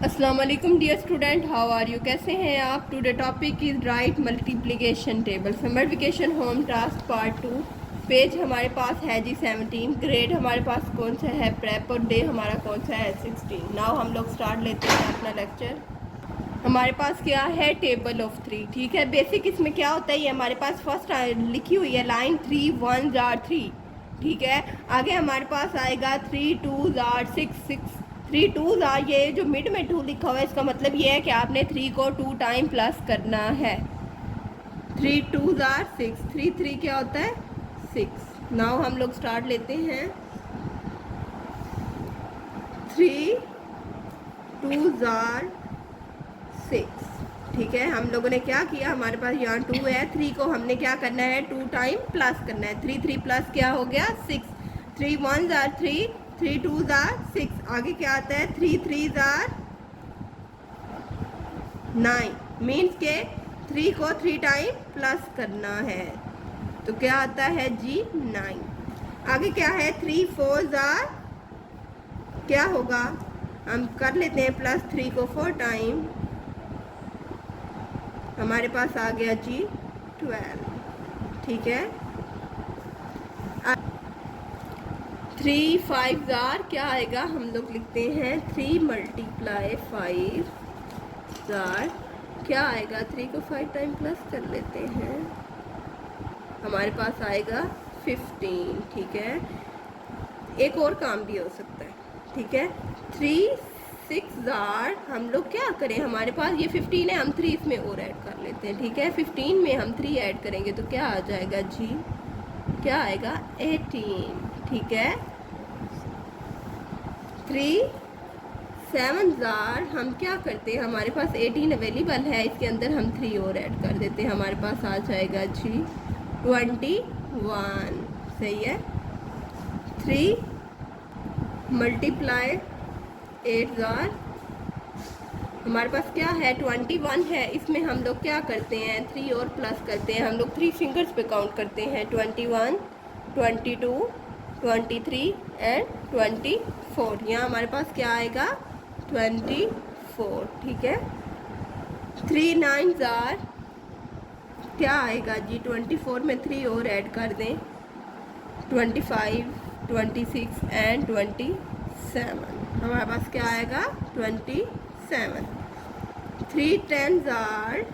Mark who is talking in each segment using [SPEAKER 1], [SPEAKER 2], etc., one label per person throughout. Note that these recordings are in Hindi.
[SPEAKER 1] अस्सलाम वालेकुम dear student, how are you? कैसे हैं आप? Today topic is right multiplication table. Summer vacation home task part 2। Page हमारे पास है जी 17। ग्रेड हमारे पास कौन सा है? प्रेप। और डे हमारा कौन सा है? 16। नाउ हम लोग स्टार्ट लेते हैं अपना लेक्चर। हमारे पास क्या है? Table of 3। ठीक है, बेसिक इसमें क्या होता है, ये हमारे पास फर्स्ट लिखी हुई है लाइन 3 1 3। ठीक है, आगे हमारे पास आएगा 3 2 6 6 3 2 ये जो मिड में 2 लिखा हुआ है इसका मतलब ये है कि आपने 3 को 2 टाइम प्लस करना है। 3 2 6 3 3 क्या होता है? 6। नाउ हम लोग स्टार्ट लेते हैं। 3 2 6। ठीक है, हम लोगों ने क्या किया, हमारे पास यहाँ 2 है, 3 को हमने क्या करना है? 2 टाइम प्लस करना है। 3 3 प्लस क्या हो गया? 6। 3 1 3 3 2 6। आगे क्या आता है? 3 3 9। मीन्स के 3 को 3 टाइम प्लस करना है, तो क्या आता है जी? 9। आगे क्या है? 3 4 क्या होगा? हम कर लेते हैं प्लस 3 को 4 टाइम, हमारे पास आ गया जी 12। ठीक है, 3 5 क्या आएगा? हम लोग लिखते हैं 3 मल्टीप्लाई 5 क्या आएगा? 3 को 5 टाइम प्लस कर लेते हैं, हमारे पास आएगा 15। ठीक है, एक और काम भी हो सकता है। ठीक है, 3 6 हम लोग क्या करें, हमारे पास ये 15 है, हम 3 इसमें और ऐड कर लेते हैं। ठीक है, 15 में हम 3 ऐड करेंगे तो क्या आ जाएगा जी? क्या आएगा? 18। ठीक है, 3 7 हम क्या करते हैं, हमारे पास 18 अवेलेबल है, इसके अंदर हम 3 और ऐड कर देते हैं, हमारे पास आ जाएगा जी 21। सही है, 3 मल्टीप्लाई 8 हमारे पास क्या है? 21 है, इसमें हम लोग क्या करते हैं? 3 और प्लस करते हैं, हम लोग 3 फिंगर्स पे काउंट करते हैं। 21 22 23 एंड 24। यहाँ हमारे पास क्या आएगा? 24। ठीक है, 3 9 क्या आएगा जी? 24 में 3 और ऐड कर दें, 25 26 एंड 27। हमारे पास क्या आएगा? 27। 3 10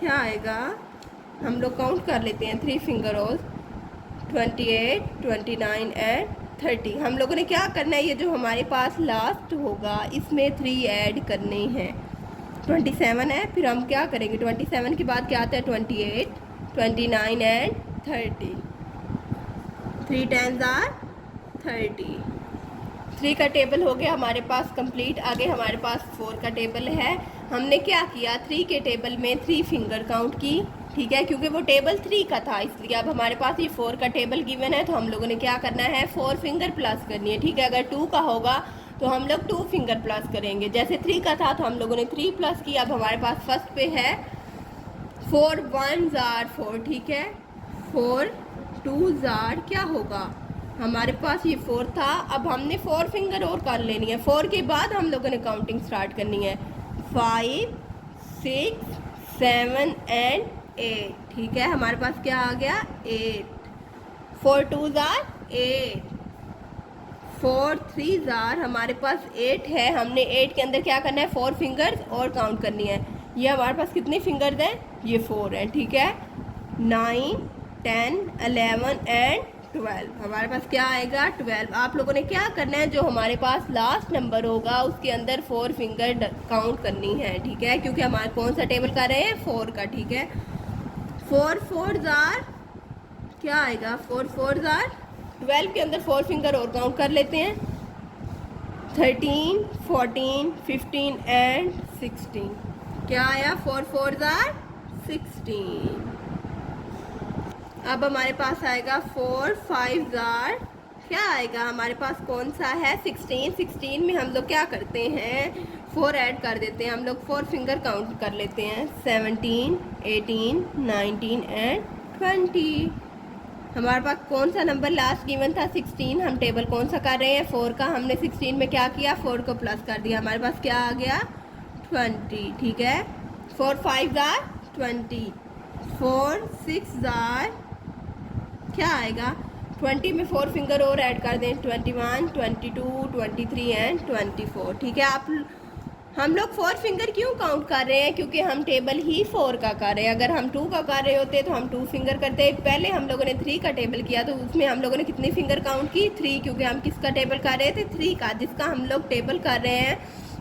[SPEAKER 1] क्या आएगा? हम लोग काउंट कर लेते हैं 3 फिंगर और 28 29 एंड 30। हम लोगों ने क्या करना है, ये जो हमारे पास लास्ट होगा इसमें 3 ऐड करने हैं। 27 है, फिर हम क्या करेंगे? 27 के बाद क्या आता है? 28 29 एंड 30। 3 10 30। 3 का टेबल हो गया हमारे पास कंप्लीट। आगे हमारे पास 4 का टेबल है। हमने क्या किया? 3 के टेबल में 3 फिंगर काउंट की। ठीक है, क्योंकि वो टेबल 3 का था इसलिए। अब हमारे पास ये 4 का टेबल गिवन है, तो हम लोगों ने क्या करना है? 4 फिंगर प्लस करनी है। ठीक है, अगर 2 का होगा तो हम लोग 2 फिंगर प्लस करेंगे। जैसे 3 का था तो हम लोगों ने 3 प्लस किया। अब हमारे पास फर्स्ट पे है 4 1 4। ठीक है, 4 2 क्या होगा? हमारे पास ये 4 था, अब हमने 4 फिंगर और कर लेनी है। 4 के बाद हम लोगों ने काउंटिंग स्टार्ट करनी है। 5 6 7 एंड 8। ठीक है, हमारे पास क्या आ गया? 8। 4 2 8। 4 3 हमारे पास 8 है। हमने 8 के अंदर क्या करना है? 4 फिंगर्स और काउंट करनी है। ये हमारे पास कितने फिंगर्स हैं? ये 4 है। ठीक है, 9 10 11 एंड 12। हमारे पास क्या आएगा? 12। आप लोगों ने क्या करना है, जो हमारे पास लास्ट नंबर होगा उसके अंदर 4 फिंगर काउंट करनी है। ठीक है, क्योंकि हमारे कौन सा टेबल कर रहे हैं? 4 का। ठीक है, 4 4 क्या आएगा? 4 4 12 के अंदर 4 फिंगर और काउंट कर लेते हैं। 13 14 15 एंड 16। क्या आया? 4 4 16। अब हमारे पास आएगा 4 5 क्या आएगा? हमारे पास कौन सा है? 16। 16 में हम लोग क्या करते हैं? 4 ऐड कर देते हैं, हम लोग 4 फिंगर काउंट कर लेते हैं। 17 18 19 एंड 20। हमारे पास कौन सा नंबर लास्ट गिवन था 16। हम टेबल कौन सा कर रहे हैं 4 का। हमने 16 में क्या किया 4 को प्लस कर दिया, हमारे पास क्या आ गया 20। ठीक है 4 5 जार 20, 4 6 जार क्या आएगा 20 में 4 फिंगर और ऐड कर दें 21 22 23 एंड 24। ठीक है हम लोग 4 फिंगर क्यों काउंट कर रहे हैं क्योंकि हम टेबल ही 4 का कर रहे हैं। अगर हम 2 का कर रहे होते तो हम 2 फिंगर करते। पहले हम लोगों ने 3 का टेबल किया तो उसमें हम लोगों ने कितनी फिंगर काउंट की 3, क्योंकि हम किसका टेबल कर रहे थे 3 का। जिसका हम लोग टेबल कर रहे हैं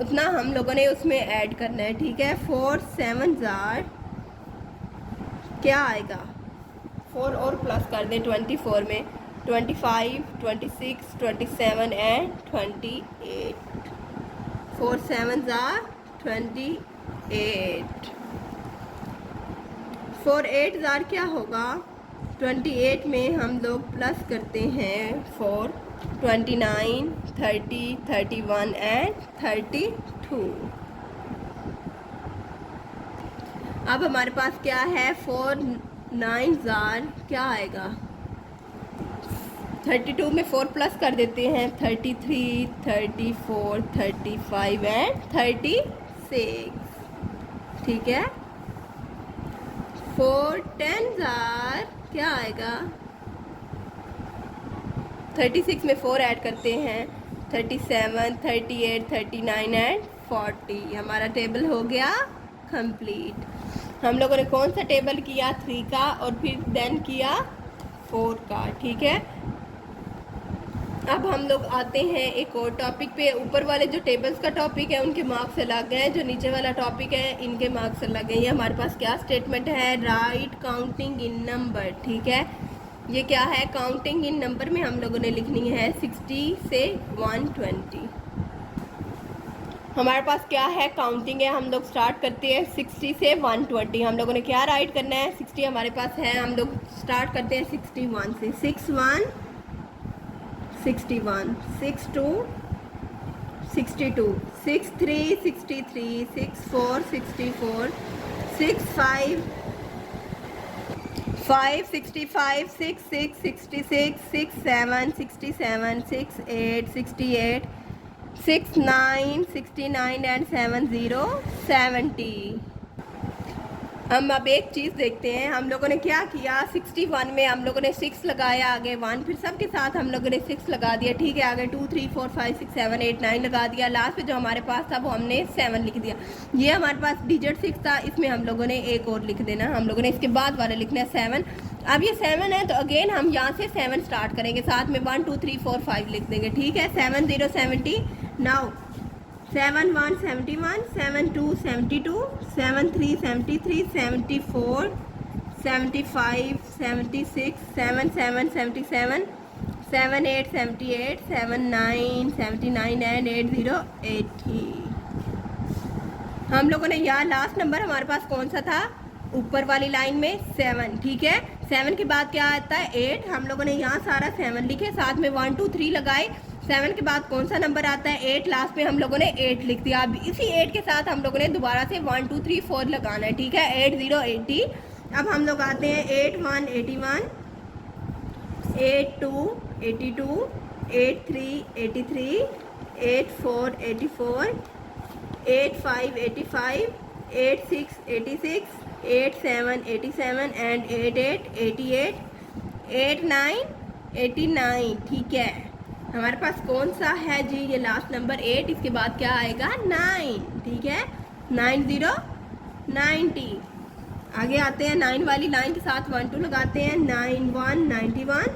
[SPEAKER 1] उतना हम लोगों ने उसमें ऐड करना है। ठीक है 4 7 जार क्या आएगा 4 और प्लस कर दें 24 में 25 26 27 एंड 28। 4 7 जार 28, 4 8 जार क्या होगा 28 में हम लोग प्लस करते हैं 4 29 30 31 एंड 32। अब हमारे पास क्या है 4 9 जार क्या आएगा 32 में 4 प्लस कर देते हैं 33 34 35 एंड 36। ठीक है 4 10 जार क्या आएगा 36 में 4 ऐड करते हैं 37 38 39 एंड 40। हमारा टेबल हो गया कंप्लीट। हम लोगों ने कौन सा टेबल किया 3 का और फिर देन किया 4 का। ठीक है अब हम लोग आते हैं एक और टॉपिक पे। ऊपर वाले जो टेबल्स का टॉपिक है उनके मार्क्स अलग हैं, जो नीचे वाला टॉपिक है इनके मार्क्स अलग हैं। ये हमारे पास क्या स्टेटमेंट है राइट काउंटिंग इन नंबर। ठीक है ये क्या है काउंटिंग इन नंबर में हम लोगों ने लिखनी है 60 से 120। हमारे पास क्या है काउंटिंग है, हम लोग स्टार्ट करते हैं 60 से 120। हम लोगों ने क्या राइट करना है 60 हमारे पास है, हम लोग स्टार्ट करते हैं 61 से 61 61 62 62 63 63 64 64 65 5 65 66 66 67 67 68 68 69 69 एंड 70 70। हम अब एक चीज़ देखते हैं हम लोगों ने क्या किया 61 में हम लोगों ने 6 लगाया आगे 1, फिर सबके साथ हम लोगों ने 6 लगा दिया। ठीक है आगे 2 3 4 5 6 7 8 9 लगा दिया। लास्ट पे जो हमारे पास था वो हमने 7 लिख दिया। ये हमारे पास डिजिट 6 था, इसमें हम लोगों ने एक और लिख देना। हम लोगों ने इसके बाद वाला लिखना है 7। अब ये 7 है तो अगेन हम यहाँ से 7 स्टार्ट करेंगे, साथ में 1 2 3 4 5 लिख देंगे। ठीक है 7 0 70 नाउ 7 1 71 7 2 72 7 3 73 74 75 76 7 7 77 7 8 78 7 9 79 एंड 80 80। हम लोगों ने यहाँ लास्ट नंबर हमारे पास कौन सा था ऊपर वाली लाइन में 7। ठीक है 7 के बाद क्या आता है 8। हम लोगों ने यहाँ सारा 7 लिखे, साथ में 1 2 3 लगाए। 7 के बाद कौन सा नंबर आता है 8, लास्ट में हम लोगों ने 8 लिख दिया। अब इसी 8 के साथ हम लोगों ने दोबारा से 1 2 3 4 लगाना है। ठीक है 8 0 80। अब हम लोग आते हैं 8 1 81 8 2 82 8 3 83 8 4 84 8 5 85 8 6 86 8 7 87 एंड 8 8 88 8 9 89। ठीक है हमारे पास कौन सा है जी ये लास्ट नंबर 8, इसके बाद क्या आएगा 9। ठीक है 9 0 90। आगे आते हैं 9 वाली लाइन के साथ 1 2 लगाते हैं 9 1 91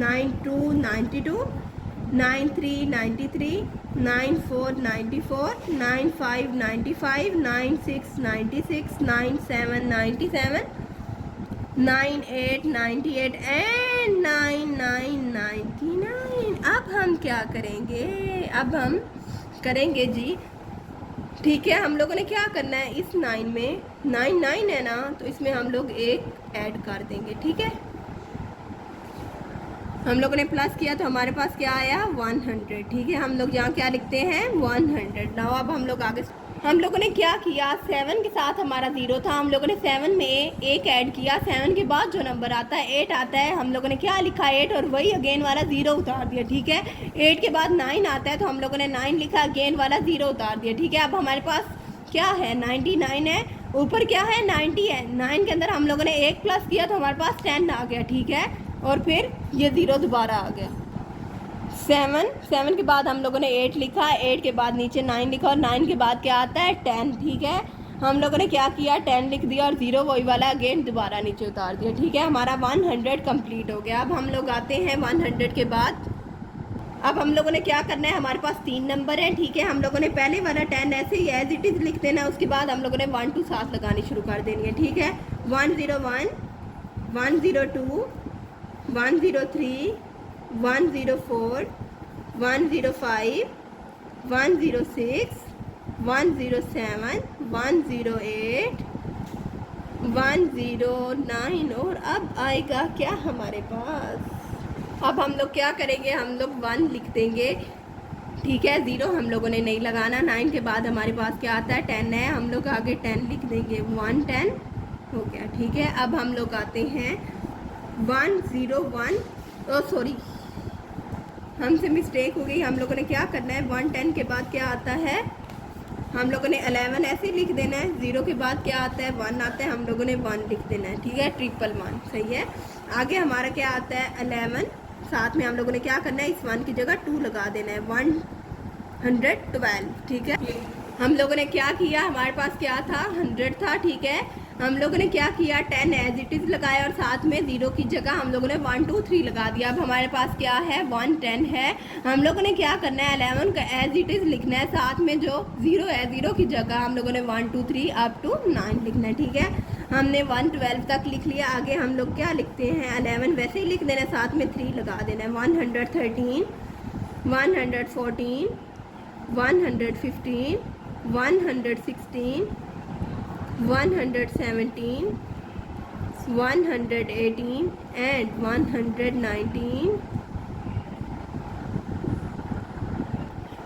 [SPEAKER 1] 9 2 92 9 3 93 9 4 94 9 5 95 9 6 96 9 7 97 9 8 98 एंड 9 9 99। अब हम क्या करेंगे, अब हम करेंगे जी ठीक है हम लोगों ने क्या करना है इस 9 में 9 9 है ना तो इसमें हम लोग एक ऐड कर देंगे। ठीक है हम लोगों ने प्लस किया तो हमारे पास क्या आया 100। ठीक है हम लोग यहाँ क्या लिखते हैं 100। नाउ अब हम लोग आगे हम लोगों ने क्या किया, 7 के साथ हमारा 0 था, हम लोगों ने 7 में एक ऐड किया, 7 के बाद जो नंबर आता है 8 आता है, हम लोगों ने क्या लिखा 8 और वही अगेन वाला 0 उतार दिया, ठीक है। 8 के बाद 9 आता है तो हम लोगों ने 9 लिखा, अगेन वाला 0 उतार दिया, ठीक है। अब हमारे पास क्या है 99 है, ऊपर क्या है 90 है, 9 के अंदर हम लोगों ने 1 प्लस किया तो हमारे पास 10 आ गया, ठीक है। और फिर ये 0 दोबारा आ गया। 7 के बाद हम लोगों ने 8 लिखा, 8 के बाद नीचे 9 लिखा और 9 के बाद क्या आता है 10, ठीक है। हम लोगों ने क्या किया 10 लिख दिया और 0 वही वाला अगेन दोबारा नीचे उतार दिया, ठीक है। हमारा 100 कंप्लीट हो गया। अब हम लोग आते हैं 100 के बाद, अब हम लोगों ने क्या करना है, हमारे पास 3 नंबर हैं, ठीक है। हम लोगों ने पहले वाला 10 ऐसे ही एज इट इज़ लिख देना, उसके बाद हम लोगों ने 1 2 साथ लगानी शुरू कर देनी है, ठीक है। 101, 102, 103, 104, 105, 106, 107, 108, 109 और अब आएगा क्या हमारे पास, अब हम लोग क्या करेंगे, हम लोग 1 लिख देंगे, ठीक है। 0 हम लोगों ने नहीं लगाना। 9 के बाद हमारे पास क्या आता है 10 है, हम लोग आगे 10 लिख देंगे, 110 हो गया, ठीक है। अब हम लोग आते हैं 101, सॉरी हमसे मिस्टेक हो गई, हम लोगों ने क्या करना है 110 के बाद क्या आता है, हम लोगों ने 11 ऐसे लिख देना है। 0 के बाद क्या आता है 1 आता है, हम लोगों ने 1 लिख देना है, ठीक है। 111 सही है। आगे हमारा क्या आता है 11, साथ में हम लोगों ने क्या करना है इस 1 की जगह 2 लगा देना है, 112, ठीक है। हम लोगों ने क्या किया, हमारे पास क्या था 100 था, ठीक है। हम लोगों ने क्या किया 10 एज इट इज़ लगाया और साथ में 0 की जगह हम लोगों ने 1 2 3 लगा दिया। अब हमारे पास क्या है 110 है, हम लोगों ने क्या करना है 11 का एज इट इज़ लिखना है, साथ में जो 0 है 0 की जगह हम लोगों ने 1 2 3 अप टू 9 लिखना है, ठीक है। हमने 112 तक लिख लिया। आगे हम लोग क्या लिखते हैं 11 वैसे ही लिख देना है, साथ में 3 लगा देना है। 113, 114, 115, 116, 117, 118 एंड 119।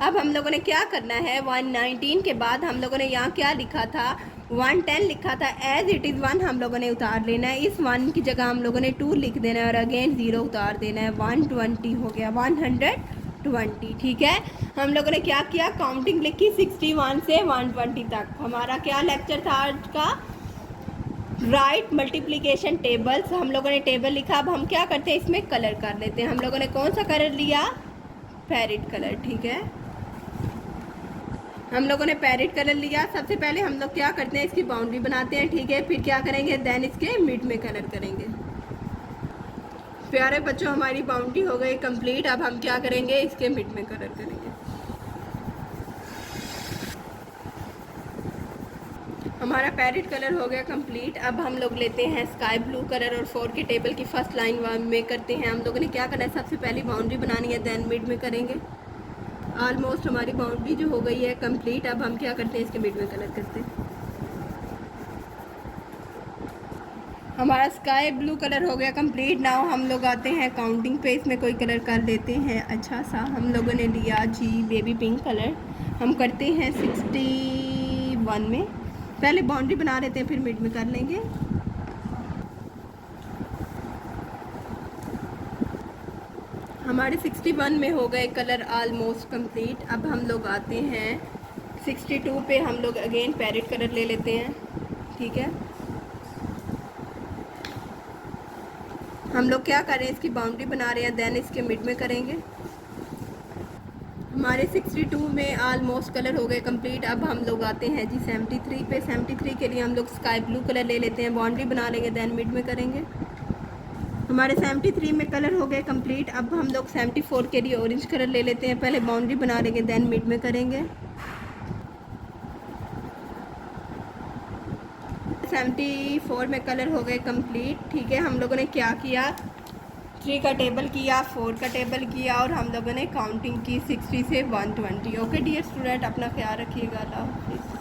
[SPEAKER 1] अब हम लोगों ने क्या करना है 119 के बाद हम लोगों ने यहाँ क्या लिखा था 110 लिखा था, एज इट इज़ 1 हम लोगों ने उतार लेना है, इस 1 की जगह हम लोगों ने 2 लिख देना है और अगेन 0 उतार देना है। 120 हो गया, 120, ठीक है। हम लोगों ने क्या किया काउंटिंग लिखी 61 से 120 तक। हमारा क्या लेक्चर था आज का, राइट मल्टीप्लिकेशन टेबल्स। हम लोगों ने टेबल लिखा। अब हम क्या करते हैं इसमें कलर कर लेते हैं। हम लोगों ने कौन सा कलर लिया पैरेट कलर, ठीक है। हम लोगों ने पैरेट कलर लिया। सबसे पहले हम लोग क्या करते हैं इसकी बाउंड्री बनाते हैं, ठीक है। फिर क्या करेंगे देन इसके मिड में कलर करेंगे। प्यारे बच्चों हमारी बाउंड्री हो गई कंप्लीट। अब हम क्या करेंगे इसके मिड में कलर करेंगे। हमारा पैरेट कलर हो गया कंप्लीट। अब हम लोग लेते हैं स्काई ब्लू कलर और 4 के टेबल की फर्स्ट लाइन में करते हैं। हम लोगों ने क्या करना है सबसे पहले बाउंड्री बनानी है, देन मिड में करेंगे। ऑलमोस्ट हमारी बाउंड्री जो हो गई है कंप्लीट। अब हम क्या करते हैं इसके मिड में कलर करते हैं। हमारा स्काई ब्लू कलर हो गया कंप्लीट। नाउ हम लोग आते हैं काउंटिंग पे, इसमें कोई कलर कर लेते हैं अच्छा सा। हम लोगों ने लिया जी बेबी पिंक कलर। हम करते हैं 61 में, पहले बाउंड्री बना लेते हैं फिर मिड में कर लेंगे। हमारे 61 में हो गए कलर ऑलमोस्ट कंप्लीट। अब हम लोग आते हैं 62 पे। हम लोग अगेन पैरेट कलर ले लेते हैं, ठीक है। हम लोग क्या कर रहे हैं इसकी बाउंड्री बना रहे हैं, देन इसके मिड में करेंगे। हमारे 62 में ऑलमोस्ट कलर हो गए कंप्लीट। अब हम लोग आते हैं जी 73 पे। 73 के लिए हम लोग स्काई ब्लू कलर ले लेते हैं, बाउंड्री बना लेंगे, देन मिड में करेंगे। हमारे 73 में कलर हो गए कंप्लीट। अब हम लोग 74 के लिए ऑरेंज कलर ले लेते हैं, पहले बाउंड्री बना लेंगे, देन मिड में करेंगे। 74 में कलर हो गए कंप्लीट, ठीक है। हम लोगों ने क्या किया 3 का टेबल किया, 4 का टेबल किया और हम लोगों ने काउंटिंग की 60 से 120। ओके डियर स्टूडेंट, अपना ख्याल रखिएगा। अल्लाह हाफिज़।